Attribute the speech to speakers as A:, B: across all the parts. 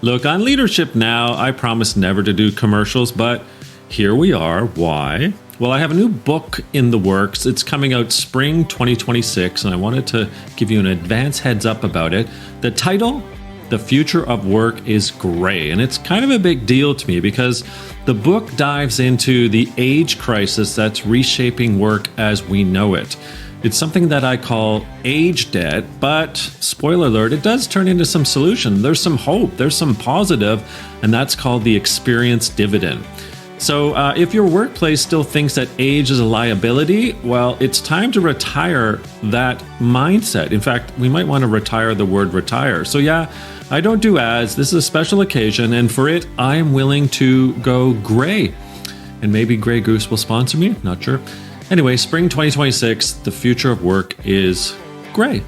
A: Look, on Leadership Now, I promised never to do commercials, but here we are. Why? Well, I have a new book in the works. It's coming out spring 2026, and I wanted to give you an advance heads up about it. The title, The Future of Work is Gray, and it's kind of a big deal to me because the book dives into the age crisis that's reshaping work as we know it. It's something that I call age debt, but spoiler alert, it does turn into some solution. There's some hope, there's some positive, and that's called the experience dividend. So if your workplace still thinks that age is a liability, well, it's time to retire that mindset. In fact, we might want to retire the word retire. So yeah, I don't do ads. This is a special occasion, and for it, I am willing to go gray. And maybe Grey Goose will sponsor me, not sure. Anyway, spring 2026, the future of work is gray.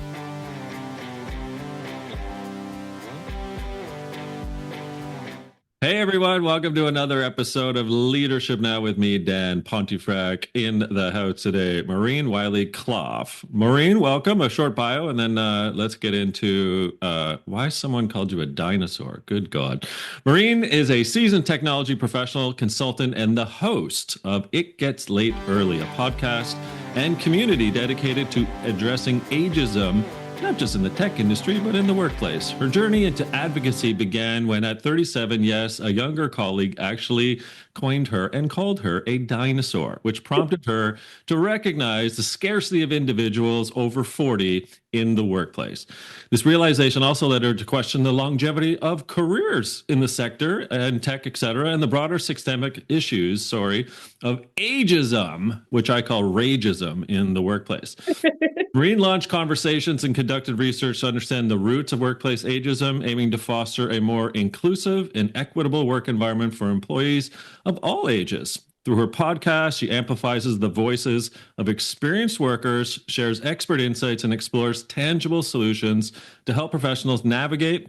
A: Hey everyone, welcome to another episode of Leadership Now with me, Dan Pontefract, in the house today. Maureen Wiley Clough. Maureen, welcome. A short bio, and then let's get into why someone called you a dinosaur. Good God. Maureen is a seasoned technology professional, consultant, and the host of It Gets Late Early, a podcast and community dedicated to addressing ageism, not just in the tech industry, but in the workplace. Her journey into advocacy began when at 37, yes, a younger colleague actually coined her and called her a dinosaur, which prompted her to recognize the scarcity of individuals over 40 in the workplace. This realization also led her to question the longevity of careers in the sector and tech, et cetera, and the broader systemic issues, of ageism, which I call rageism in the workplace. Maureen launched conversations and conducted research to understand the roots of workplace ageism, aiming to foster a more inclusive and equitable work environment for employees of all ages. Through her podcast, she amplifies the voices of experienced workers, shares expert insights, and explores tangible solutions to help professionals navigate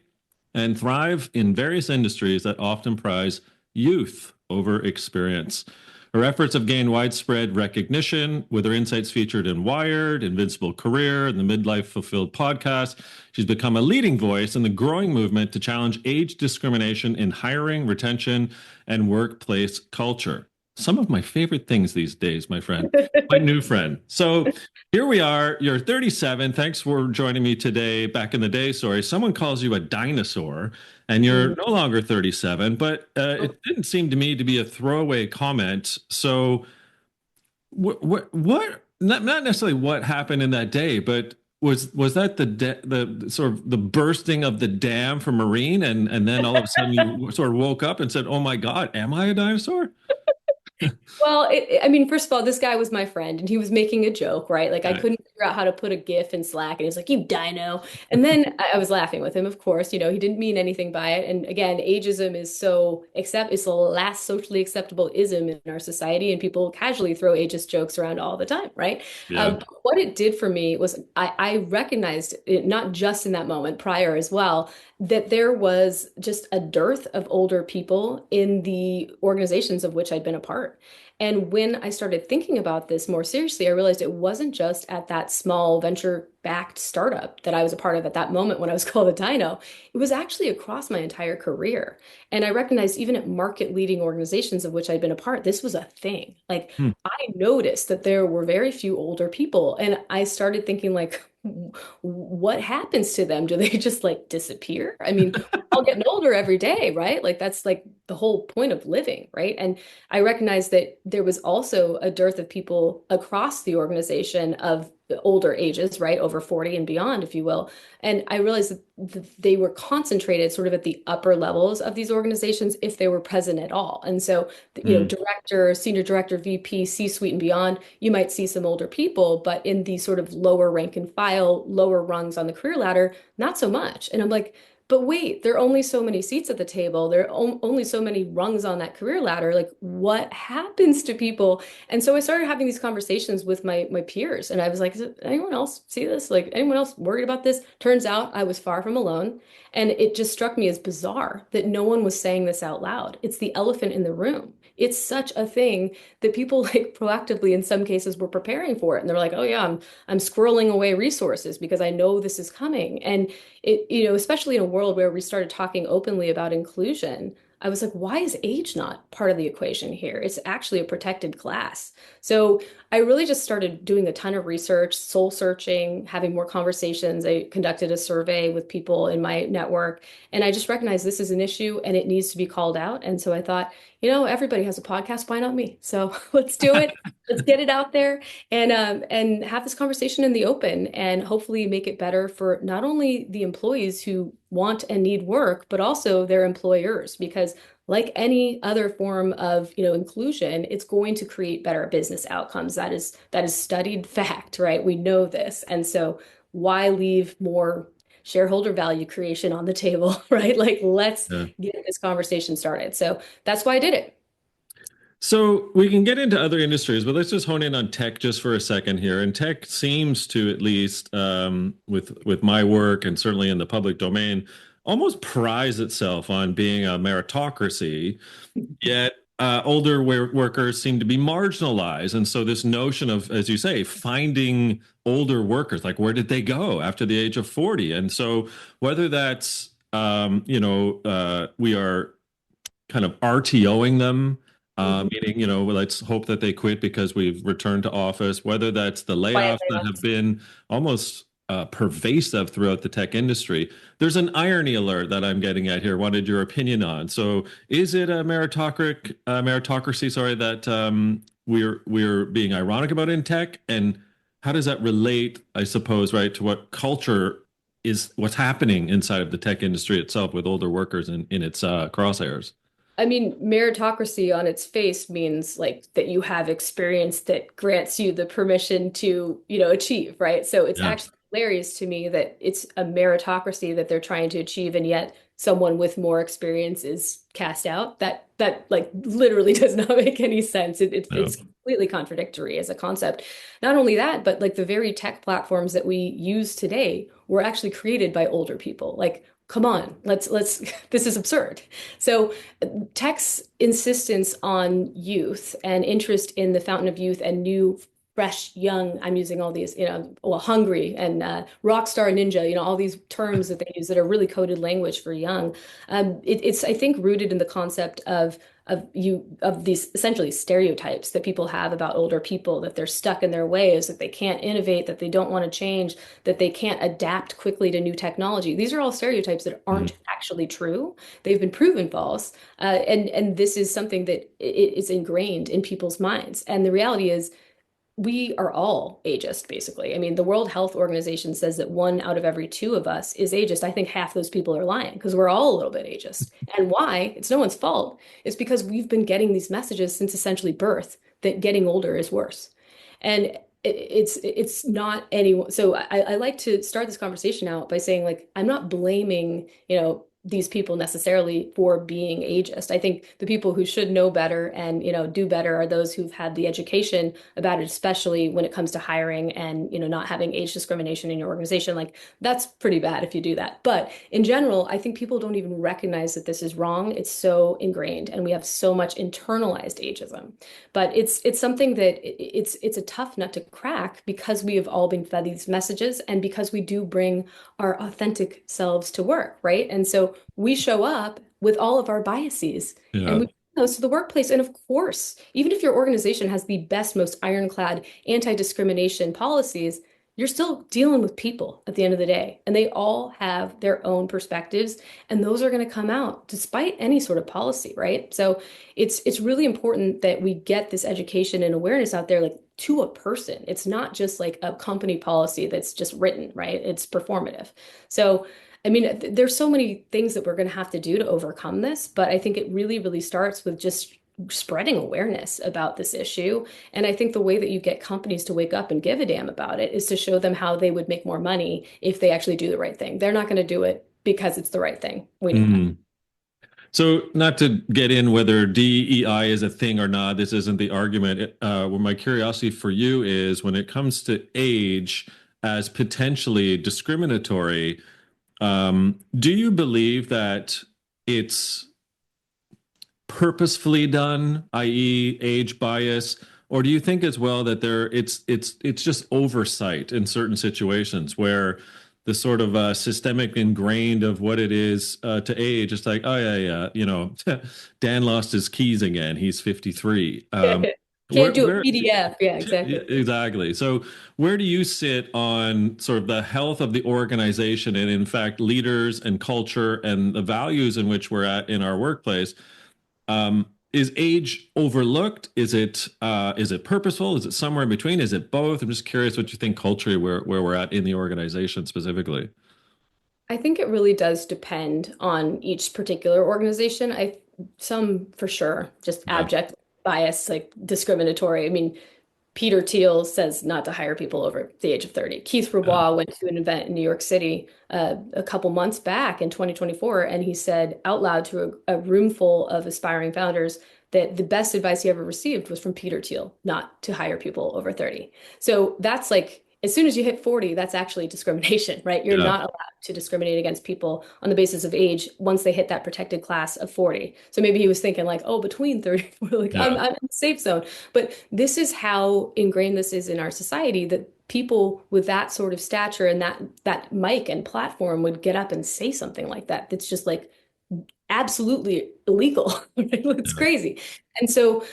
A: and thrive in various industries that often prize youth over experience. Her efforts have gained widespread recognition, with her insights featured in Wired, Invincible Career, and the Midlife Fulfilled podcast. She's become a leading voice in the growing movement to challenge age discrimination in hiring, retention, and workplace culture. Some of my favorite things these days, my friend, my new friend. So here we are. You're 37. Thanks for joining me today. Back in the day, someone calls you a dinosaur, and you're no longer 37, but it didn't seem to me to be a throwaway comment. So what not necessarily what happened in that day, but was that the sort of the bursting of the dam for Maureen, and then all of a sudden you sort of woke up and said, "Oh my God, am I a dinosaur?"
B: Well, I mean, first of all, this guy was my friend and he was making a joke, right? Like I
A: Right.
B: couldn't figure out how to put a GIF in Slack and he's like, you dino. And then I was laughing with him, of course, he didn't mean anything by it. And again, ageism is it's the last socially acceptable ism in our society, and people casually throw ageist jokes around all the time, right?
A: Yeah.
B: But what it did for me was I recognized it, not just in that moment, prior as well, that there was just a dearth of older people in the organizations of which I'd been a part. And when I started thinking about this more seriously, I realized it wasn't just at that small venture-backed startup that I was a part of at that moment when I was called a dino. It was actually across my entire career. And I recognized even at market-leading organizations of which I'd been a part, this was a thing. Like
A: Hmm.
B: I noticed that there were very few older people. And I started thinking like, what happens to them? Do they just like disappear? I mean, we're all getting older every day, right? Like that's like the whole point of living, right? And I recognized that there was also a dearth of people across the organization of the older ages, right? Over 40 and beyond, if you will. And I realized that they were concentrated sort of at the upper levels of these organizations if they were present at all. And so,
A: Hmm.
B: director, senior director, VP, C-suite and beyond, you might see some older people, but in the sort of lower rank and file, lower rungs on the career ladder, not so much. And I'm like, but wait, there are only so many seats at the table. There are only so many rungs on that career ladder. Like, what happens to people? And so I started having these conversations with my peers, and I was like, "Does anyone else see this? Like, anyone else worried about this?" Turns out I was far from alone, and it just struck me as bizarre that no one was saying this out loud. It's the elephant in the room. It's such a thing that people like proactively in some cases were preparing for it, and they're like, "Oh yeah, I'm squirreling away resources because I know this is coming." And especially in a world where we started talking openly about inclusion, I was like, why is age not part of the equation here? It's actually a protected class. So I really just started doing a ton of research, soul searching, having more conversations. I conducted a survey with people in my network, and I just recognized this is an issue and it needs to be called out. And so I thought, everybody has a podcast, why not me? So let's do it. Let's get it out there and have this conversation in the open and hopefully make it better for not only the employees who want and need work, but also their employers. Because like any other form of, inclusion, it's going to create better business outcomes. That is studied fact, right? We know this. And so why leave more shareholder value creation on the table, right? Like let's
A: Yeah.
B: get this conversation started. So that's why I did it.
A: So we can get into other industries, but let's just hone in on tech just for a second here. And tech seems to, at least with my work and certainly in the public domain, almost prize itself on being a meritocracy. Yet older workers seem to be marginalized, and so this notion of, as you say, finding older workers, like where did they go after the age of 40? And so whether that's we are kind of RTOing them,
B: Mhm.
A: meaning, let's hope that they quit because we've returned to office, whether that's the
B: Quiet
A: layoffs that have
B: layoffs.
A: been almost pervasive throughout the tech industry. There's an irony alert that I'm getting at here. Wanted your opinion on. So is it a meritocracy, sorry, that we're being ironic about in tech? And how does that relate, I suppose, right, to what culture is, what's happening inside of the tech industry itself with older workers in its crosshairs?
B: I mean, meritocracy on its face means like that you have experience that grants you the permission to, achieve, right? So it's
A: Yeah.
B: actually hilarious to me that it's a meritocracy that they're trying to achieve, and yet someone with more experience is cast out. That like literally does not make any sense.
A: Yeah.
B: It's completely contradictory as a concept. Not only that, but like the very tech platforms that we use today were actually created by older people. Like, come on, let's this is absurd. So tech's insistence on youth and interest in the fountain of youth and new, fresh, young, I'm using all these, well, hungry and rock star ninja, all these terms that they use that are really coded language for young. It's, I think, rooted in the concept of these essentially stereotypes that people have about older people, that they're stuck in their ways, that they can't innovate, that they don't want to change, that they can't adapt quickly to new technology. These are all stereotypes that aren't
A: Mhm.
B: actually true. They've been proven false. And this is something that is ingrained in people's minds. And the reality is, we are all ageist, basically. I mean, the World Health Organization says that 1 out of every 2 of us is ageist. I think half those people are lying because we're all a little bit ageist. And why? It's no one's fault. It's because we've been getting these messages since essentially birth that getting older is worse. And it's not anyone. So I like to start this conversation out by saying, like, I'm not blaming, these people necessarily for being ageist. I think the people who should know better and, do better are those who've had the education about it, especially when it comes to hiring and, not having age discrimination in your organization. Like that's pretty bad if you do that. But in general, I think people don't even recognize that this is wrong. It's so ingrained and we have so much internalized ageism. But it's something that it's a tough nut to crack because we have all been fed these messages and because we do bring our authentic selves to work, right? And so we show up with all of our biases and
A: Yeah.
B: we bring those to the workplace. And of course, even if your organization has the best, most ironclad anti-discrimination policies, you're still dealing with people at the end of the day. And they all have their own perspectives, and those are going to come out despite any sort of policy, right? So it's really important that we get this education and awareness out there, like to a person. It's not just like a company policy that's just written, right? It's performative. So I mean, there's so many things that we're going to have to do to overcome this, but I think it really, really starts with just spreading awareness about this issue. And I think the way that you get companies to wake up and give a damn about it is to show them how they would make more money if they actually do the right thing. They're not going to do it because it's the right thing. We know that.
A: Mhm. So, not to get in whether DEI is a thing or not, this isn't the argument. Well, my curiosity for you is when it comes to age as potentially discriminatory, do you believe that it's purposefully done, i.e., age bias, or do you think as well that it's just oversight in certain situations where the sort of systemic ingrained of what it is to age. It's like, oh yeah, yeah, Dan lost his keys again. He's 53.
B: Can't do a
A: Where
B: PDF. Yeah,
A: Yeah,
B: exactly.
A: exactly. So, where do you sit on sort of the health of the organization and, in fact, leaders and culture and the values in which we're at in our workplace? Is age overlooked? Is it purposeful? Is it somewhere in between? Is it both? I'm just curious what you think culturally where we're at in the organization specifically.
B: I think it really does depend on each particular organization. Some for sure, just
A: Yeah.
B: abject bias, like discriminatory. I mean, Peter Thiel says not to hire people over the age of 30. Keith
A: Yeah.
B: Rabois went to an event in New York City a couple months back in 2024, and he said out loud to a room full of aspiring founders that the best advice he ever received was from Peter Thiel, not to hire people over 30. So that's like, as soon as you hit 40, that's actually discrimination, right? You're
A: Yeah.
B: not allowed to discriminate against people on the basis of age once they hit that protected class of 40. So maybe he was thinking like, oh, between 30, like
A: Yeah.
B: I'm in the safe zone. But this is how ingrained this is in our society that people with that sort of stature and that mic and platform would get up and say something like that. That's just like absolutely illegal. It's
A: Yeah.
B: crazy. And so,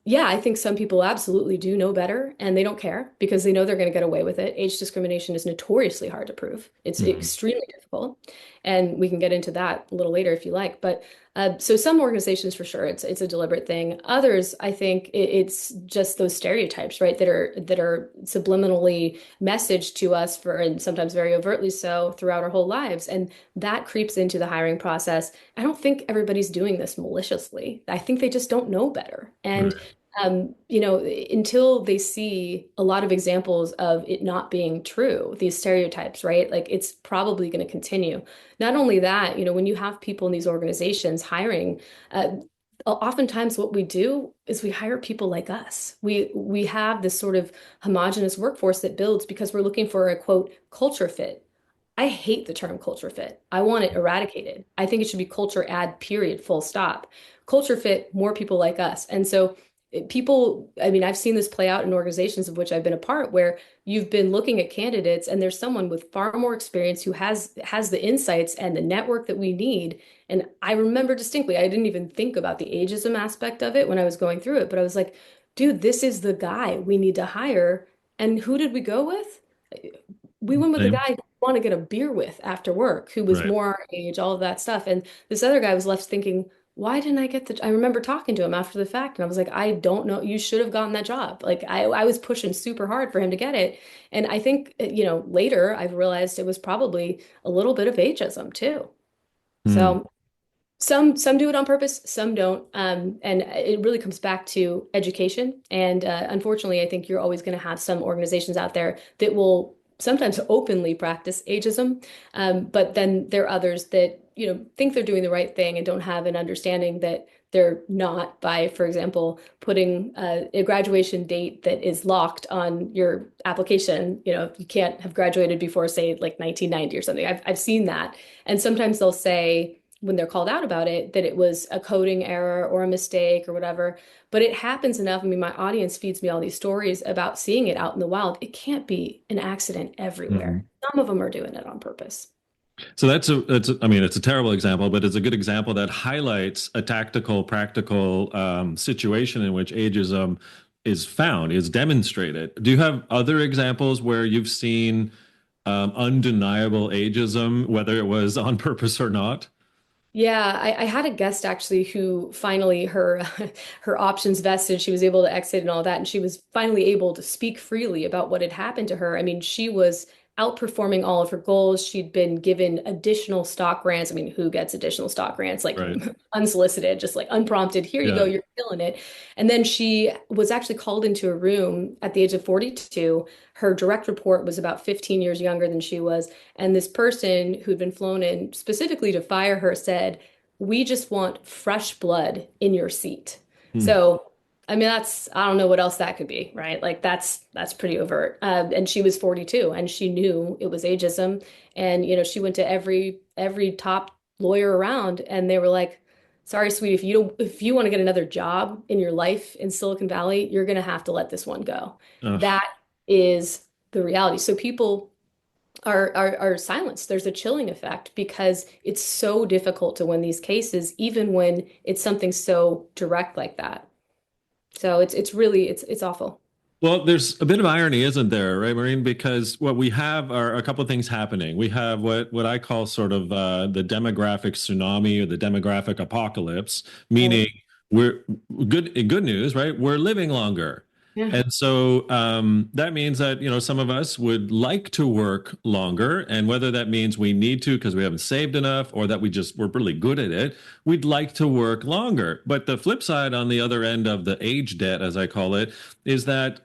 B: yeah, I think some people absolutely do know better and they don't care because they know they're going to get away with it. Age discrimination is notoriously hard to prove. It's
A: Mhm.
B: extremely difficult. And we can get into that a little later if you like. But so some organizations for sure, it's a deliberate thing. Others, I think it's just those stereotypes, right, that are subliminally messaged to us for, and sometimes very overtly so, throughout our whole lives. And that creeps into the hiring process. I don't think everybody's doing this maliciously. I think they just don't know better. And
A: Right.
B: until they see a lot of examples of it not being true, these stereotypes, right? Like it's probably going to continue. Not only that, when you have people in these organizations hiring, oftentimes what we do is we hire people like us. We have this sort of homogenous workforce that builds because we're looking for a quote culture fit. I hate the term culture fit. I want it eradicated. I think it should be culture add, period, full stop. Culture fit, more people like us. And so people, I mean, I've seen this play out in organizations of which I've been a part where you've been looking at candidates and there's someone with far more experience who has the insights and the network that we need. And I remember distinctly, I didn't even think about the ageism aspect of it when I was going through it, but I was like, dude, this is the guy we need to hire. And who did we go with? We went with the
A: Same.
B: guy who want to get a beer with after work, who was
A: Right.
B: more our age, all of that stuff. And this other guy was left thinking, why didn't I get the, I remember talking to him after the fact, and I was like, I don't know, you should have gotten that job. Like I was pushing super hard for him to get it. And I think, later I've realized it was probably a little bit of ageism too.
A: Hmm.
B: So some do it on purpose, some don't. And it really comes back to education. And unfortunately, I think you're always going to have some organizations out there that will sometimes openly practice ageism. But then there are others that, think they're doing the right thing and don't have an understanding that they're not by, for example, putting a graduation date that is locked on your application. You can't have graduated before, say, like 1990 or something. I've seen that. And sometimes they'll say, when they're called out about it, that it was a coding error or a mistake or whatever. But it happens enough. I mean, my audience feeds me all these stories about seeing it out in the wild. It can't be an accident everywhere.
A: Mhm.
B: Some of them are doing it on purpose.
A: So I mean, it's a terrible example, but it's a good example that highlights a tactical, practical situation in which ageism is found, is demonstrated. Do you have other examples where you've seen undeniable ageism, whether it was on purpose or not?
B: Yeah, I had a guest actually who finally her her options vested. She was able to exit and all that, and she was finally able to speak freely about what had happened to her. I mean, she was outperforming all of her goals. She'd been given additional stock grants. I mean, who gets additional stock grants? Like
A: Right.
B: unsolicited, just like unprompted. Here you go,
A: Yeah.
B: you're killing it. And then she was actually called into a room at the age of 42. Her direct report was about 15 years younger than she was. And this person who'd been flown in specifically to fire her said, we just want fresh blood in your seat.
A: Hmm.
B: So, I mean, I don't know what else that could be, right? Like that's pretty overt. And she was 42 and she knew it was ageism. And, she went to every top lawyer around and they were like, sorry, sweetie, if you want to get another job in your life in Silicon Valley, you're going to have to let this one go.
A: Ugh.
B: That is the reality. So people are silenced. There's a chilling effect because it's so difficult to win these cases, even when it's something so direct like that. So it's really it's awful.
A: Well, there's a bit of irony, isn't there, right, Maureen? Because what we have are a couple of things happening. We have what I call sort of the demographic tsunami or the demographic apocalypse,
B: Right.
A: meaning we're good news, right? We're living longer.
B: Yeah.
A: And so that means that, some of us would like to work longer. And whether that means we need to because we haven't saved enough or that we're really good at it, we'd like to work longer. But the flip side on the other end of the age debt, as I call it, is that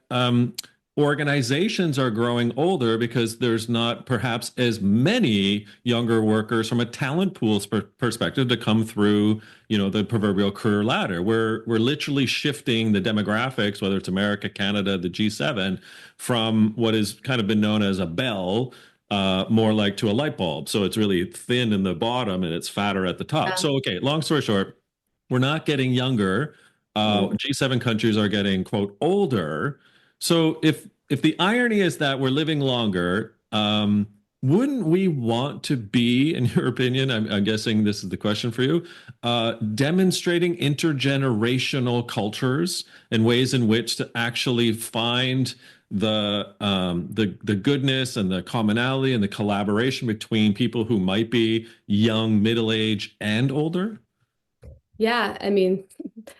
A: organizations are growing older because there's not perhaps as many younger workers from a talent pools perspective to come through, the proverbial career ladder. We're literally shifting the demographics, whether it's America, Canada, the G7, from what has kind of been known as a bell. More like to a light bulb. So it's really thin in the bottom and it's fatter at the top.
B: Yeah.
A: So, okay, long story short, we're not getting younger.
B: Mm.
A: G7 countries are getting, quote, older. So if the irony is that we're living longer, wouldn't we want to be, in your opinion, I'm guessing this is the question for you, demonstrating intergenerational cultures and ways in which to actually find the goodness and the commonality and the collaboration between people who might be young, middle age, and older?
B: Yeah, I mean,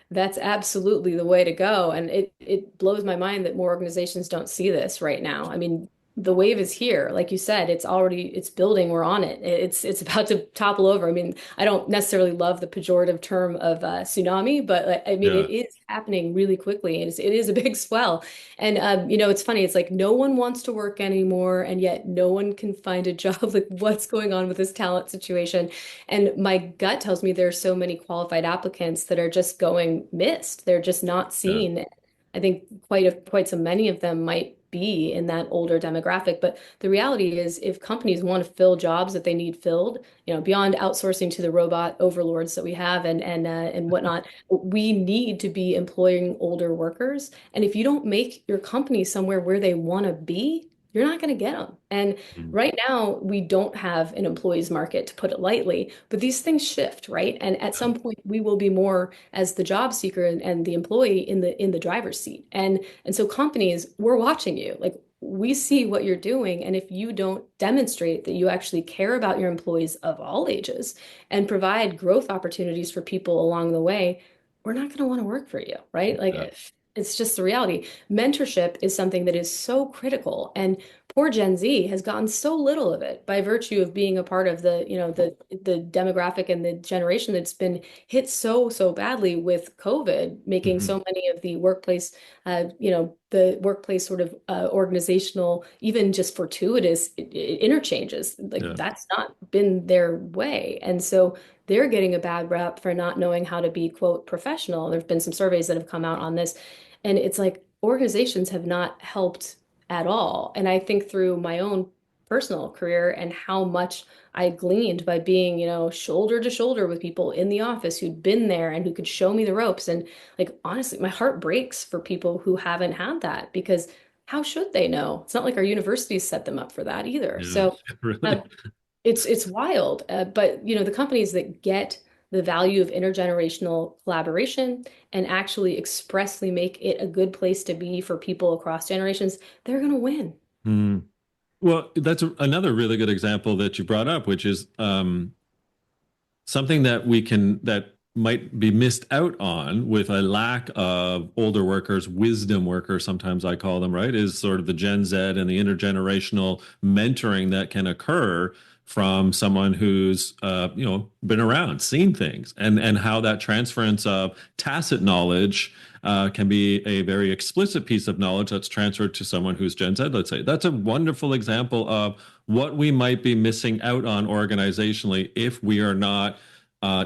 B: that's absolutely the way to go. And it blows my mind that more organizations don't see this right now. I mean, the wave is here. Like you said, it's building, we're on it. It's about to topple over. I mean, I don't necessarily love the pejorative term of tsunami, but like, I mean,
A: Yeah.
B: it is happening really quickly. And it is a big swell. And it's funny, it's like no one wants to work anymore, and yet no one can find a job. Like, what's going on with this talent situation? And my gut tells me there are so many qualified applicants that are just going missed. They're just not
A: Yeah.
B: seen. I think quite so many of them might be in that older demographic. But the reality is, if companies want to fill jobs that they need filled, beyond outsourcing to the robot overlords that we have and whatnot, we need to be employing older workers. And if you don't make your company somewhere where they want to be, you're not going to get them. And
A: Mm.
B: right now, we don't have an employees market, to put it lightly, but these things shift, right? And at some point, we will be more as the job seeker and the employee in the driver's seat. And so companies, we're watching you. Like, we see what you're doing, and if you don't demonstrate that you actually care about your employees of all ages and provide growth opportunities for people along the way, we're not going to want to work for you, right? Like,
A: Yeah.
B: it's just the reality. Mentorship is something that is so critical, and poor Gen Z has gotten so little of it by virtue of being a part of the demographic and the generation that's been hit so badly with COVID, making
A: Mhm.
B: so many of the workplace sort of organizational, even just fortuitous interchanges, like
A: Yeah.
B: that's not been their way. And so they're getting a bad rep for not knowing how to be, quote, professional. There've been some surveys that have come out on this, and it's like organizations have not helped at all. And I think through my own personal career and how much I gleaned by being, shoulder to shoulder with people in the office who'd been there and who could show me the ropes. And like, honestly, my heart breaks for people who haven't had that, because how should they know? It's not like our universities set them up for that either.
A: Yeah.
B: So
A: Really.
B: um, it's wild. But the companies that get the value of intergenerational collaboration and actually expressly make it a good place to be for people across generations, they're going to win.
A: Mm. Well, that's another really good example that you brought up, which is something that might be missed out on with a lack of older workers, wisdom workers, sometimes I call them, right, is sort of the Gen Z and the intergenerational mentoring that can occur from someone who's been around, seen things, and how that transference of tacit knowledge can be a very explicit piece of knowledge that's transferred to someone who's Gen Z, let's say. That's a wonderful example of what we might be missing out on organizationally if we are not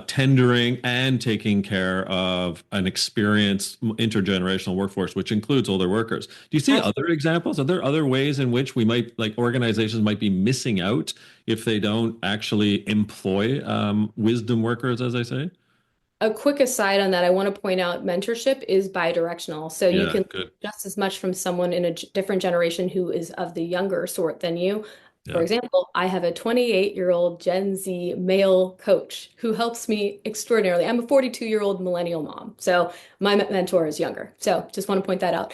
A: tendering and taking care of an experienced intergenerational workforce, which includes older workers. Do you see other
B: Absolutely.
A: examples? Are there other ways in which we might, like organizations might be missing out if they don't actually employ wisdom workers, as I say?
B: A quick aside on that, I want to point out mentorship is bidirectional. So you
A: Yeah,
B: can
A: good.
B: just as much from someone in a different generation who is of the younger sort than you. For
A: Yeah.
B: example, I have a 28-year-old Gen Z male coach who helps me extraordinarily. I'm a 42-year-old millennial mom, so my mentor is younger. So just want to point that out.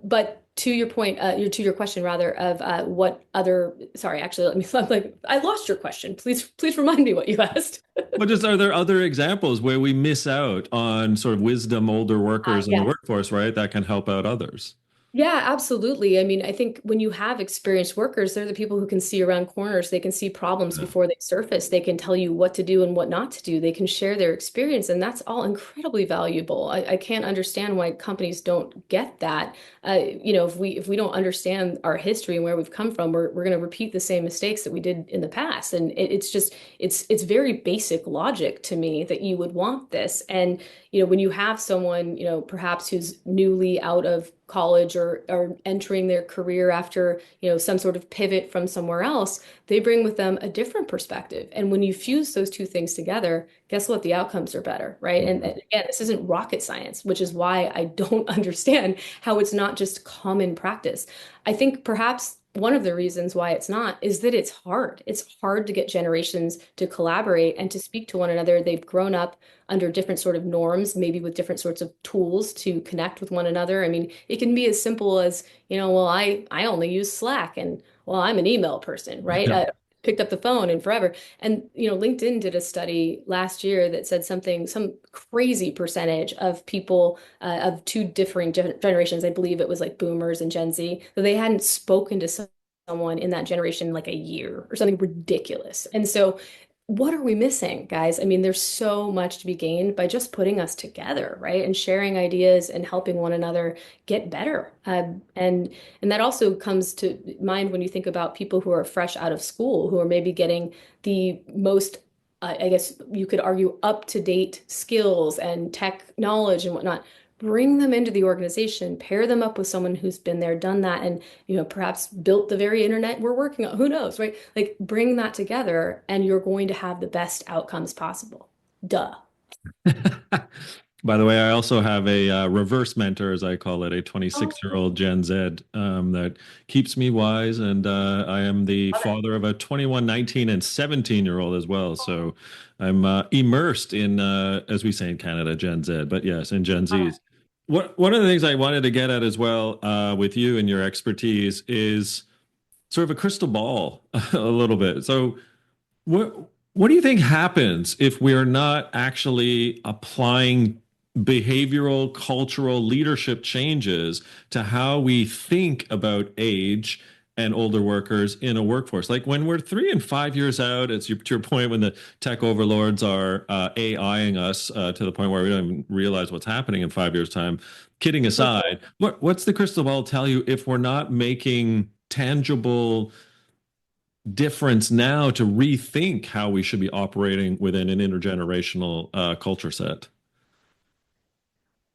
B: But to your point, to your question rather of what other, sorry, actually, let me, I'm like, I lost your question. Please remind me what you asked.
A: But just are there other examples where we miss out on sort of wisdom older workers in the
B: Yeah.
A: workforce, right? That can help out others.
B: Yeah, absolutely. I mean, I think when you have experienced workers, they're the people who can see around corners. They can see problems
A: Yeah.
B: before they surface. They can tell you what to do and what not to do. They can share their experience, and that's all incredibly valuable. I can't understand why companies don't get that. If we don't understand our history and where we've come from, we're going to repeat the same mistakes that we did in the past. And it's just it's very basic logic to me that you would want this. And when you have someone, perhaps who's newly out of college or entering their career after, some sort of pivot from somewhere else, they bring with them a different perspective. And when you fuse those two things together, guess what? The outcomes are better, right? And again, this isn't rocket science, which is why I don't understand how it's not just common practice. I think perhaps one of the reasons why it's not is that it's hard. It's hard to get generations to collaborate and to speak to one another. They've grown up under different sort of norms, maybe with different sorts of tools to connect with one another. I mean, it can be as simple as, well, I only use Slack and well, I'm an email person, right?
A: Yeah.
B: I picked up the phone and forever. And, LinkedIn did a study last year that said some crazy percentage of people of two differing generations, I believe it was like boomers and Gen Z, that they hadn't spoken to someone in that generation like a year or something ridiculous. And so what are we missing, guys? I mean, there's so much to be gained by just putting us together, right? And sharing ideas and helping one another get better. And that also comes to mind when you think about people who are fresh out of school, who are maybe getting the most, I guess you could argue, up-to-date skills and tech knowledge and whatnot. Bring them into the organization, pair them up with someone who's been there, done that, and perhaps built the very internet we're working on. Who knows, right? Like bring that together and you're going to have the best outcomes possible. Duh.
A: By the way, I also have a reverse mentor, as I call it, a
B: Oh,
A: 26-year-old Gen Z that keeps me wise. And I am the
B: love it.
A: father of a 21, 19, and 17-year-old as well. So I'm immersed in, as we say in Canada, Gen Z, but yes, in Gen Zs. One of the things I wanted to get at as well with you and your expertise is sort of a crystal ball a little bit. So what do you think happens if we're not actually applying behavioral, cultural leadership changes to how we think about age and older workers in a workforce? Like when we're 3 and 5 years out, it's to your point when the tech overlords are AIing us to the point where we don't even realize what's happening in 5 years' time. Kidding aside, what's the crystal ball tell you if we're not making tangible difference now to rethink how we should be operating within an intergenerational culture set?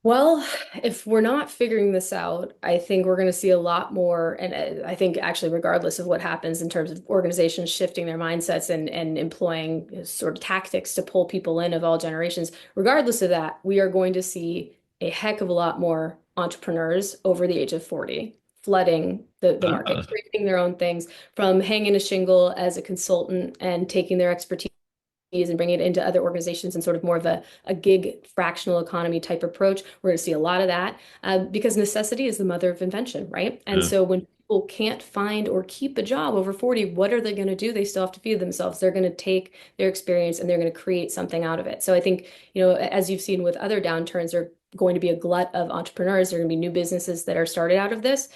B: Well, if we're not figuring this out, I think we're going to see a lot more. And I think actually, regardless of what happens in terms of organizations shifting their mindsets and employing sort of tactics to pull people in of all generations, regardless of that, we are going to see a heck of a lot more entrepreneurs over the age of 40 flooding the market,
A: Ah,
B: creating their own things from hanging a shingle as a consultant and taking their expertise and bringing it into other organizations and sort of more of a gig fractional economy type approach. We're going to see a lot of that because necessity is the mother of invention, right? And
A: yeah.
B: so when people can't find or keep a job over 40, what are they going to do? They still have to feed themselves. They're going to take their experience and they're going to create something out of it. So I think, as you've seen with other downturns, there are going to be a glut of entrepreneurs. There are going to be new businesses that are started out of this.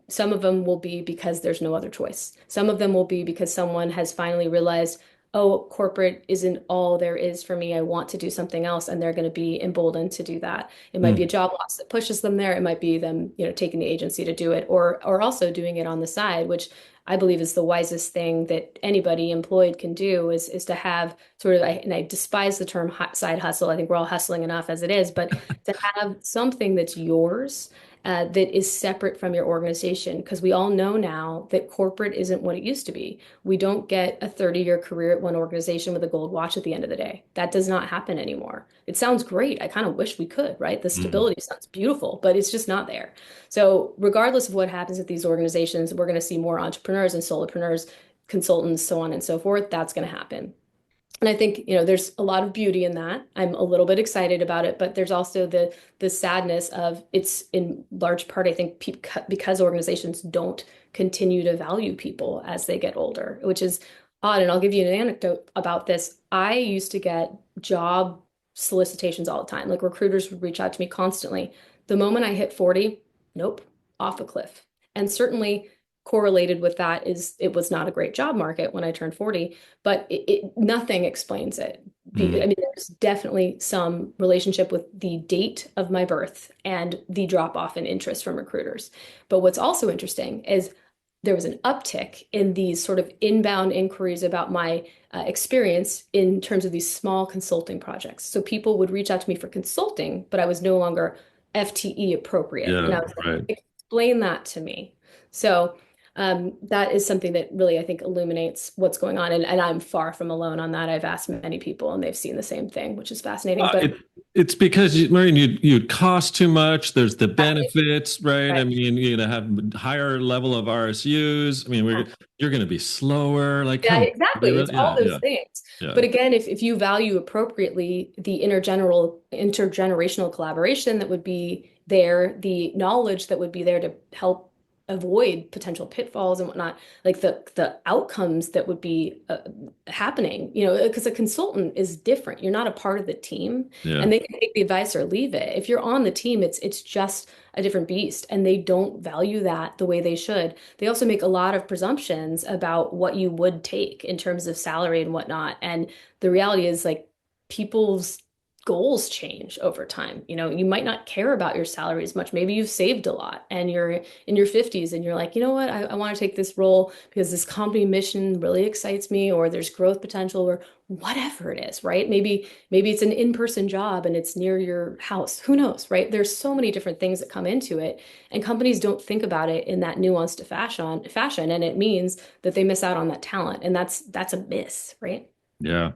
B: Some of them will be because there's no other choice. Some of them will be because someone has finally realized, oh, corporate isn't all there is for me. I want to do something else, and they're going to be emboldened to do that. It might be a
A: Mm.
B: job loss that pushes them there. It might be them, taking the agency to do it, or also doing it on the side, which I believe is the wisest thing that anybody employed can do is to have sort of, and I despise the term side hustle. I think we're all hustling enough as it is, but to have something that's yours that is separate from your organization. Because we all know now that corporate isn't what it used to be. We don't get a 30-year career at one organization with a gold watch at the end of the day. That does not happen anymore. It sounds great. I kind of wish we could, right? The
A: Mm.
B: stability sounds beautiful, but it's just not there. So, regardless of what happens at these organizations, we're going to see more entrepreneurs and solopreneurs consultants, so on and so forth, that's going to happen. And I think, there's a lot of beauty in that. I'm a little bit excited about it, but there's also the sadness of it's in large part, I think, because organizations don't continue to value people as they get older, which is odd. And I'll give you an anecdote about this. I used to get job solicitations all the time. Like recruiters would reach out to me constantly. The moment I hit 40, nope, off a cliff. And certainly correlated with that is it was not a great job market when I turned 40, but nothing explains it. I
A: Mm.
B: mean, there's definitely some relationship with the date of my birth and the drop off in interest from recruiters. But what's also interesting is there was an uptick in these sort of inbound inquiries about my experience in terms of these small consulting projects. So people would reach out to me for consulting, but I was no longer FTE appropriate. And
A: Yeah,
B: I was
A: right.
B: like, explain that to me. So that is something that really, I think, illuminates what's going on. And I'm far from alone on that. I've asked many people and they've seen the same thing, which is fascinating. But
A: It's because Maureen, you'd cost too much. There's the
B: exactly,
A: benefits, right? I
B: right.
A: mean, you're gonna have higher level of RSUs. I mean, you're gonna be slower. Like,
B: Yeah,
A: come on. They
B: exactly. It's
A: really-
B: all
A: Yeah,
B: those
A: yeah,
B: things.
A: yeah,
B: But again, if you value appropriately the intergenerational collaboration that would be there, the knowledge that would be there to help avoid potential pitfalls and whatnot, like the outcomes that would be happening, because a consultant is different. You're not a part of the team,
A: yeah,
B: and they can take the advice or leave it. If you're on the team, it's just a different beast, and they don't value that the way they should. They also make a lot of presumptions about what you would take in terms of salary and whatnot. And the reality is, like, people's goals change over time. You might not care about your salary as much. Maybe you've saved a lot and you're in your 50s and you're like, you know what, I want to take this role because this company mission really excites me, or there's growth potential, or whatever it is, right? Maybe it's an in-person job and it's near your house. Who knows, right? There's so many different things that come into it. And companies don't think about it in that nuanced fashion, and it means that they miss out on that talent, and that's a miss, right?
A: yeah.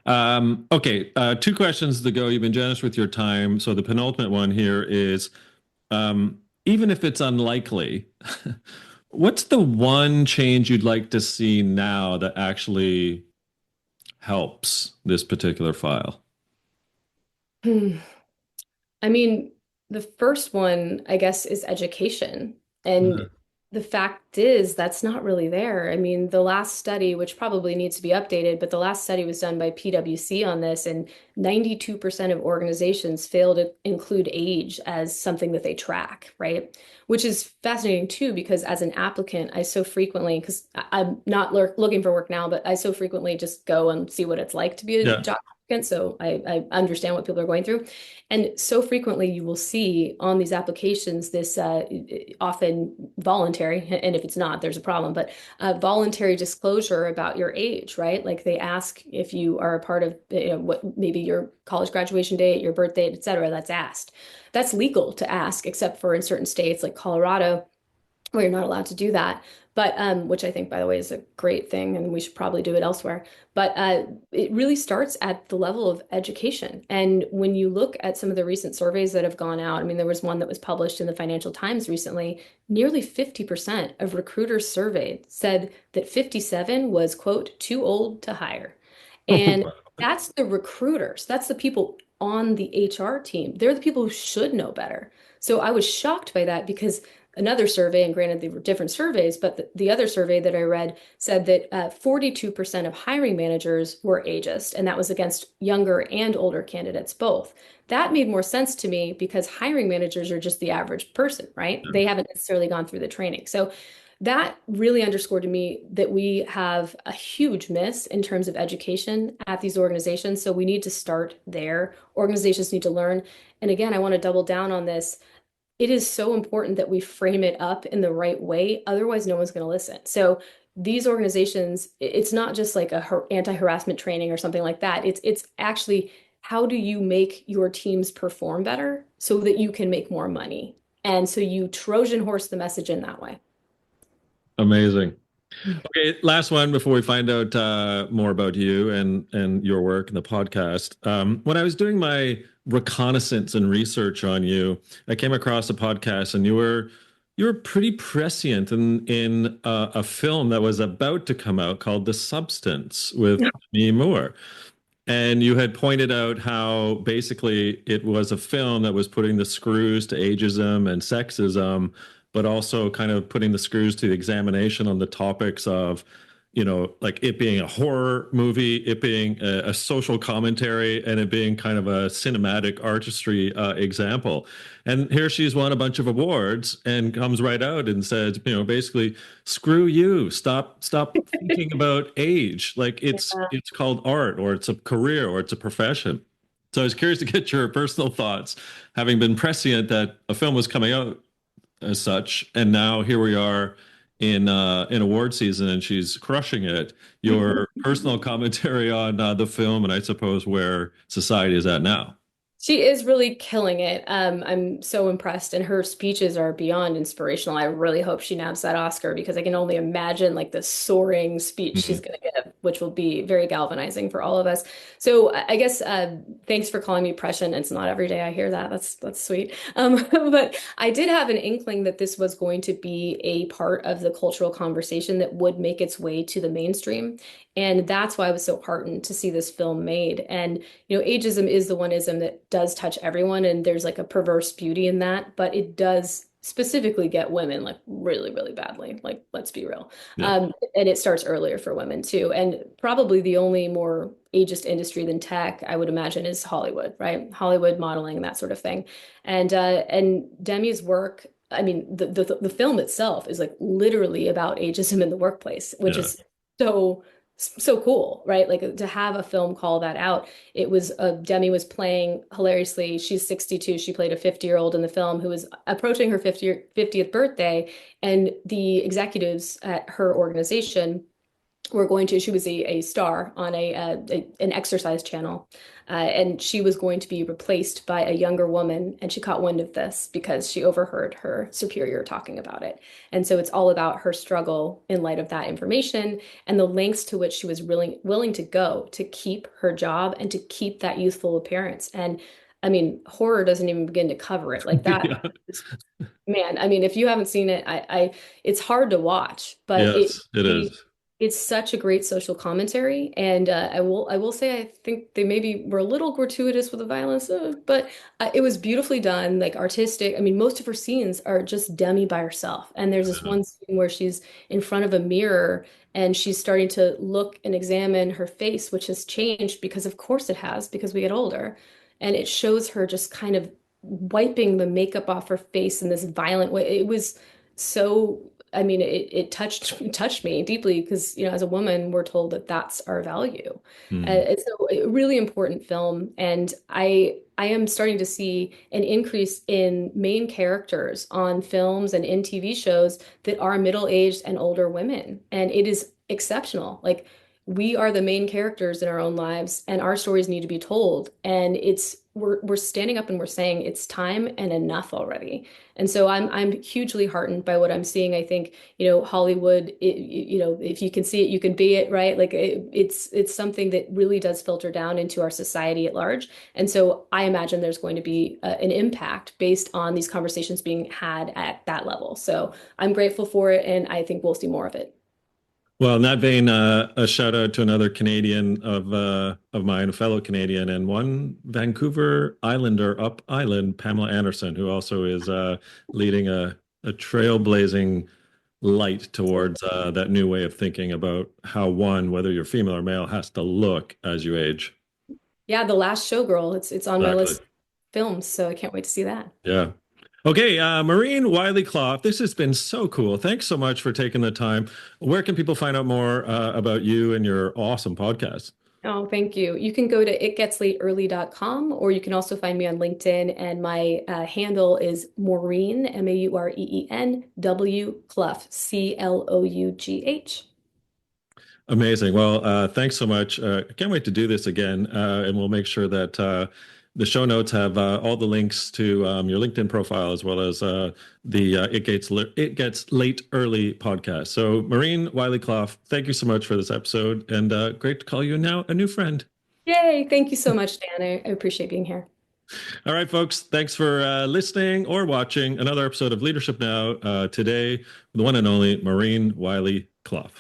A: Okay, two questions to go. You've been generous with your time. So the penultimate one here is, even if it's unlikely, what's the one change you'd like to see now that actually helps this particular file?
B: Hmm. I mean, the first one, I guess, is education. And
A: Mhm.
B: the fact is, that's not really there. I mean, the last study, which probably needs to be updated, but the last study was done by PwC on this, and 92% of organizations fail to include age as something that they track, right? Which is fascinating too, because as an applicant, I so frequently, because I'm not looking for work now, but I so frequently just go and see what it's like to be a
A: Yeah.
B: job applicant. So I understand what people are going through. And so frequently you will see on these applications this often voluntary, and if it's not, there's a problem, but voluntary disclosure about your age, right? Like they ask if you are a part of, what maybe your college graduation date, your birth date, et cetera, that's asked. That's legal to ask, except for in certain states like Colorado, where you're not allowed to do that. But which I think, by the way, is a great thing, and we should probably do it elsewhere. But it really starts at the level of education. And when you look at some of the recent surveys that have gone out, I mean, there was one that was published in the Financial Times recently. Nearly 50% of recruiters surveyed said that 57 was, quote, too old to hire. And that's the recruiters. That's the people on the HR team. They're the people who should know better. So I was shocked by that because another survey, and granted they were different surveys, but the other survey that I read said that 42% of hiring managers were ageist, and that was against younger and older candidates both. That made more sense to me because hiring managers are just the average person, right? They haven't necessarily gone through the training. So that really underscored to me that we have a huge miss in terms of education at these organizations. So we need to start there. Organizations need to learn. And again, I want to double down on this. It is so important that we frame it up in the right way. Otherwise, no one's going to listen. So these organizations, it's not just like a anti-harassment training or something like that. It's actually how do you make your teams perform better so that you can make more money? And so you Trojan horse the message in that way.
A: Amazing. Okay, last one before we find out more about you and your work and the podcast. When I was doing my reconnaissance and research on you, I came across a podcast, and you were pretty prescient in a film that was about to come out called The Substance with Demi Moore. And you had pointed out how basically it was a film that was putting the screws to ageism and sexism, but also kind of putting the screws to the examination on the topics of, like it being a horror movie, it being a social commentary, and it being kind of a cinematic artistry example. And here she's won a bunch of awards and comes right out and says, basically, screw you. Stop thinking about age. Like it's called art, or it's a career, or it's a profession. So I was curious to get your personal thoughts, having been prescient that a film was coming out as such, and now here we are in award season, and she's crushing it. Your personal commentary on the film, and I suppose where society is at now.
B: She is really killing it. I'm so impressed, and her speeches are beyond inspirational. I really hope she nabs that Oscar because I can only imagine like the soaring speech she's
A: Mhm.
B: going to give, which will be very galvanizing for all of us. So I guess thanks for calling me prescient. It's not every day I hear that. That's sweet. But I did have an inkling that this was going to be a part of the cultural conversation that would make its way to the mainstream. And that's why I was so heartened to see this film made. And ageism is the one ism that does touch everyone, and there's like a perverse beauty in that, but it does specifically get women like really, really badly. Like, let's be real.
A: Yeah,
B: And it starts earlier for women too. And probably the only more ageist industry than tech, I would imagine, is Hollywood, right? Hollywood modeling and that sort of thing. And Demi's work. I mean, the film itself is like literally about ageism in the workplace, which
A: yeah.
B: is so cool, right? Like to have a film call that out. It was Demi was playing hilariously. She's 62. She played a 50-year-old in the film who was approaching her 50th birthday, and the executives at her organization were going to, she was a star on an exercise channel, and she was going to be replaced by a younger woman, and she caught wind of this because she overheard her superior talking about it. And so it's all about her struggle in light of that information and the lengths to which she was really willing to go to keep her job and to keep that youthful appearance. And I mean, horror doesn't even begin to cover it like that.
A: Yeah.
B: Man, I mean, if you haven't seen it, it's hard to watch, but
A: Yes, it is.
B: it's such a great social commentary. And I will say, I think they maybe were a little gratuitous with the violence, but it was beautifully done, like artistic. I mean, most of her scenes are just Demi by herself, and there's this
A: Uh,
B: one scene where she's in front of a mirror and she's starting to look and examine her face, which has changed because, of course, it has, because we get older, and it shows her just kind of wiping the makeup off her face in this violent way. It was so, I mean, it touched me deeply because, as a woman, we're told that that's our value.
A: hmm.
B: It's a really important film, and I am starting to see an increase in main characters on films and in TV shows that are middle-aged and older women, and it is exceptional. Like we are the main characters in our own lives, and our stories need to be told. And we're standing up and we're saying it's time and enough already. And so I'm hugely heartened by what I'm seeing. I think, Hollywood, if you can see it, you can be it, right? Like it's something that really does filter down into our society at large. And so I imagine there's going to be an impact based on these conversations being had at that level. So I'm grateful for it, and I think we'll see more of it.
A: Well, in that vein, a shout out to another Canadian of mine, a fellow Canadian, and one Vancouver Islander up island, Pamela Anderson, who also is leading a trailblazing light towards that new way of thinking about how one, whether you're female or male, has to look as you age.
B: Yeah, The Last Showgirl. It's on my
A: Exactly.
B: list of films, so I can't wait to see that.
A: Yeah. Okay, Maureen Wiley Clough, this has been so cool. Thanks so much for taking the time. Where can people find out more about you and your awesome podcast?
B: Oh, thank you. You can go to itgetslateearly.com, or you can also find me on LinkedIn, and my handle is Maureen, Maureen W. Clough, Clough.
A: Amazing. Well, thanks so much. I can't wait to do this again, and we'll make sure that the show notes have all the links to your LinkedIn profile as well as the It Gets Late Early podcast. So, Maureen Wiley Clough, thank you so much for this episode, and great to call you now a new friend.
B: Yay, thank you so much, Dan. I appreciate being here.
A: All right, folks. Thanks for listening or watching another episode of Leadership Now. Today, the one and only Maureen Wiley Clough.